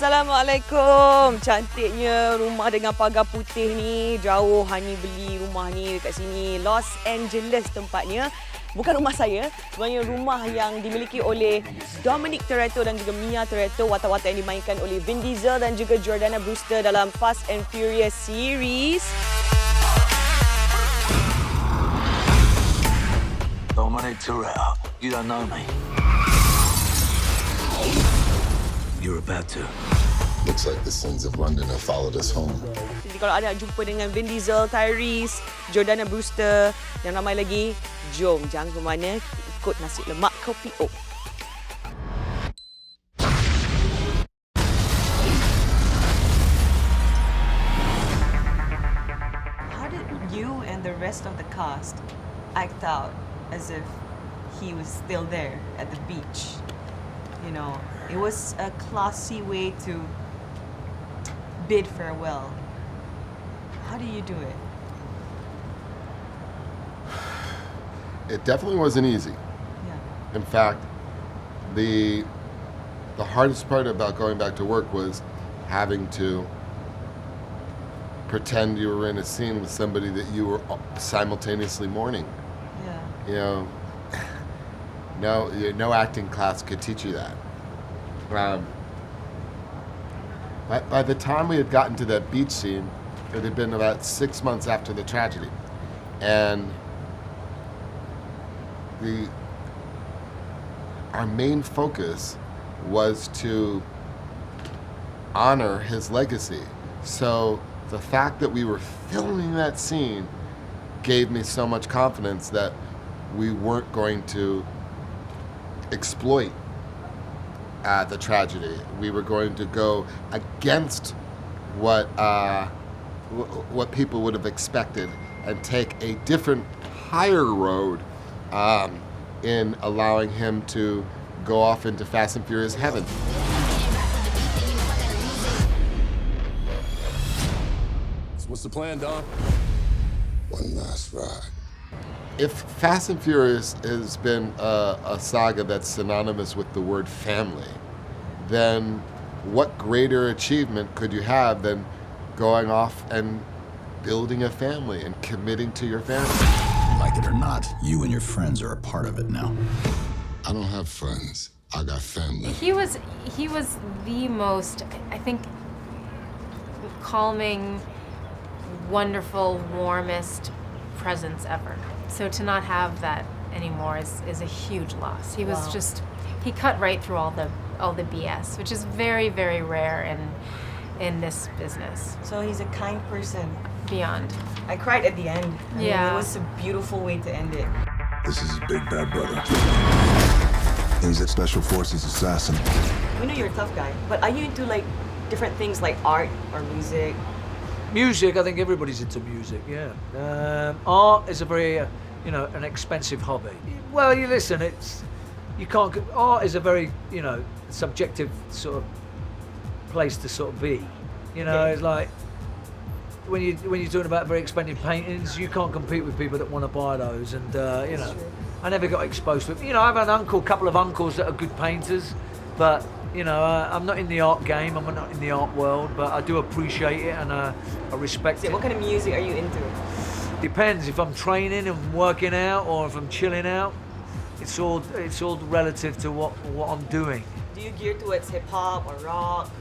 Assalamualaikum. Cantiknya rumah dengan pagar putih ni. Jauh Hunny beli rumah ni dekat sini. Los Angeles tempatnya. Bukan rumah saya, sebenarnya rumah yang dimiliki oleh Dominic Toretto dan juga Mia Toretto, watak-watak yang dimainkan oleh Vin Diesel dan juga Jordana Brewster dalam Fast and Furious series. Dominic Toretto, you don't know me. You're about to. Looks like the sins of London have followed us home. Jadi kalau ada nak jumpa dengan Vin Diesel, Tyrese, Jordana Brewster dan ramai lagi, jom jangan ke mana, ikut Nasi Lemak Kopi. How did you and the rest of the cast act out as if he was still there at the beach? You know, it was a classy way to bid farewell. How do you do it? It definitely wasn't easy. Yeah. In fact, the hardest part about going back to work was having to pretend you were in a scene with somebody that you were simultaneously mourning. Yeah. You know, no acting class could teach you that. By the time we had gotten to that beach scene, it had been about 6 months after the tragedy. And our main focus was to honor his legacy. So the fact that we were filming that scene gave me so much confidence that we weren't going to exploit the tragedy. We were going to go against what people would have expected and take a different, higher road in allowing him to go off into Fast and Furious heaven. So what's the plan, Dom? One last ride. If Fast and Furious has been a saga that's synonymous with the word family, then what greater achievement could you have than going off and building a family and committing to your family? Like it or not, you and your friends are a part of it now. I don't have friends. I got family. He was the most, I think, calming, wonderful, warmest presence ever. So to not have that anymore is a huge loss. He was he cut right through all the BS, which is very, very rare in this business. So he's a kind person. Beyond. I cried at the end. I mean, it was a beautiful way to end it. This is his big bad brother. He's a special forces assassin. We know you're a tough guy, but are you into like different things like art or music? Music, I think everybody's into music, yeah. Art is a very, an expensive hobby. Well, you listen, art is a very, subjective sort of place to sort of be. It's like, when you're talking about very expensive paintings, you can't compete with people that want to buy those, and, I never got exposed to it. I have a couple of uncles that are good painters, but I'm not in the art game, I'm not in the art world, but I do appreciate it and I respect it. What kind of music are you into? Depends if I'm training and working out or if I'm chilling out. It's all relative to what I'm doing. Do you gear towards hip hop or rock?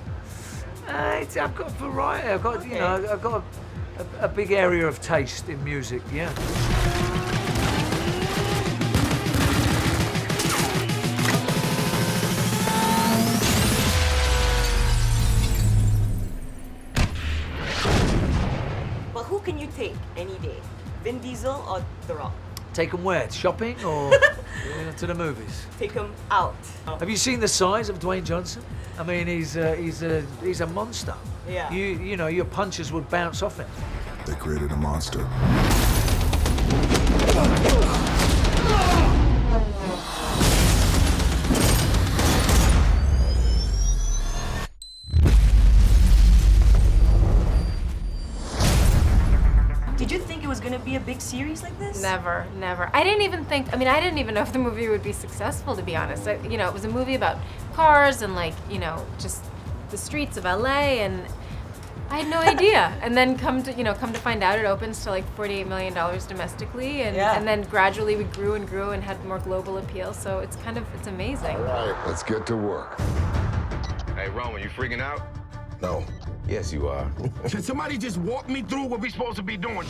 I've got a variety. I've got a big area of taste in music. Yeah. Can you take any day? Vin Diesel or The Rock? Take him where? Shopping or to the movies? Take him out. Have you seen the size of Dwayne Johnson? I mean, he's a monster. Yeah. Your punches would bounce off him. They created a monster. Did you think it was going to be a big series like this? Never. I didn't even know if the movie would be successful, to be honest. It was a movie about cars and just the streets of LA, and I had no idea. And then come to find out, it opens to like $48 million domestically, and then gradually we grew and had more global appeal. So it's amazing. All right, let's get to work. Hey, Roman, you freaking out? No. Yes, you are. Can somebody just walk me through what we're supposed to be doing?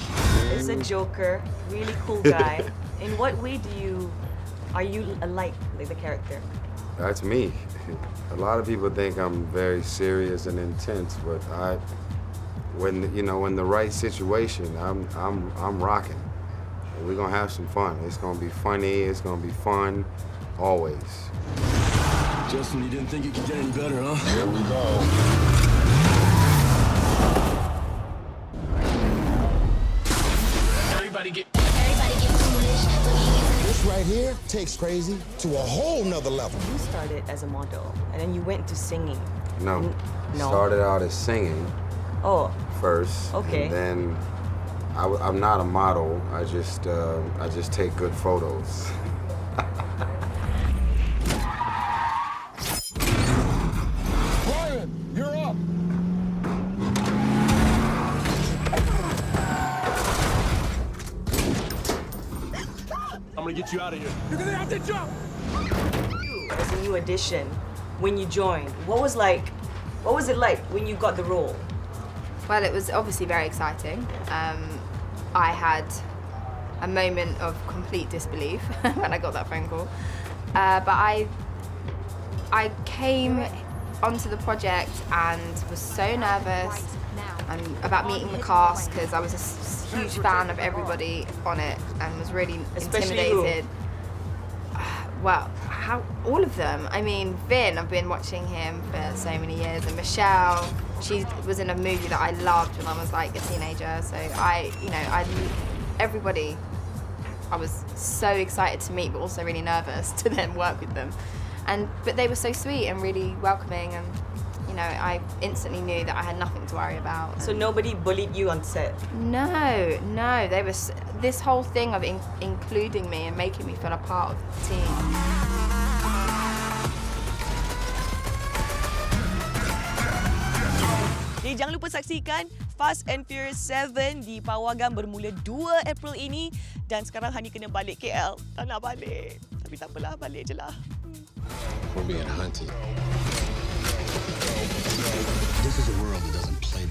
He's a joker, really cool guy. In what way are you like the character? That's me. A lot of people think I'm very serious and intense, but when the right situation, I'm rocking. We're gonna have some fun. It's gonna be funny. It's gonna be fun, always. Justin, you didn't think it could get any better, huh? Here we go. This right here takes crazy to a whole nother level. You started as a model, and then you went to singing. No. No. Started out as singing first. Okay. And then I'm not a model. I just take good photos. Brian, you're up. I'm gonna get you out of here. You're gonna have to jump. As a new addition, when you joined, what was it like when you got the role? Well, it was obviously very exciting. I had a moment of complete disbelief when I got that phone call. But I came onto the project and was so nervous about meeting the cast because I was a huge fan of everybody on it and was really intimidated. Well, all of them. I mean, Vin, I've been watching him for so many years, and Michelle, she was in a movie that I loved when I was like a teenager. So everybody, I was so excited to meet, but also really nervous to then work with them. But they were so sweet and really welcoming, and I instantly knew that I had nothing to worry about. So nobody bullied you on set? No. They were this whole thing of including me and making me feel a part of the team. Okay, jangan lupa saksikan Fast and Furious 7 di Pawagam bermula 2 April ini, dan sekarang Hunny kena balik KL. Tak nak balik. Tapi tak apalah, balik je lah. We're being hunted. This is a world that doesn't play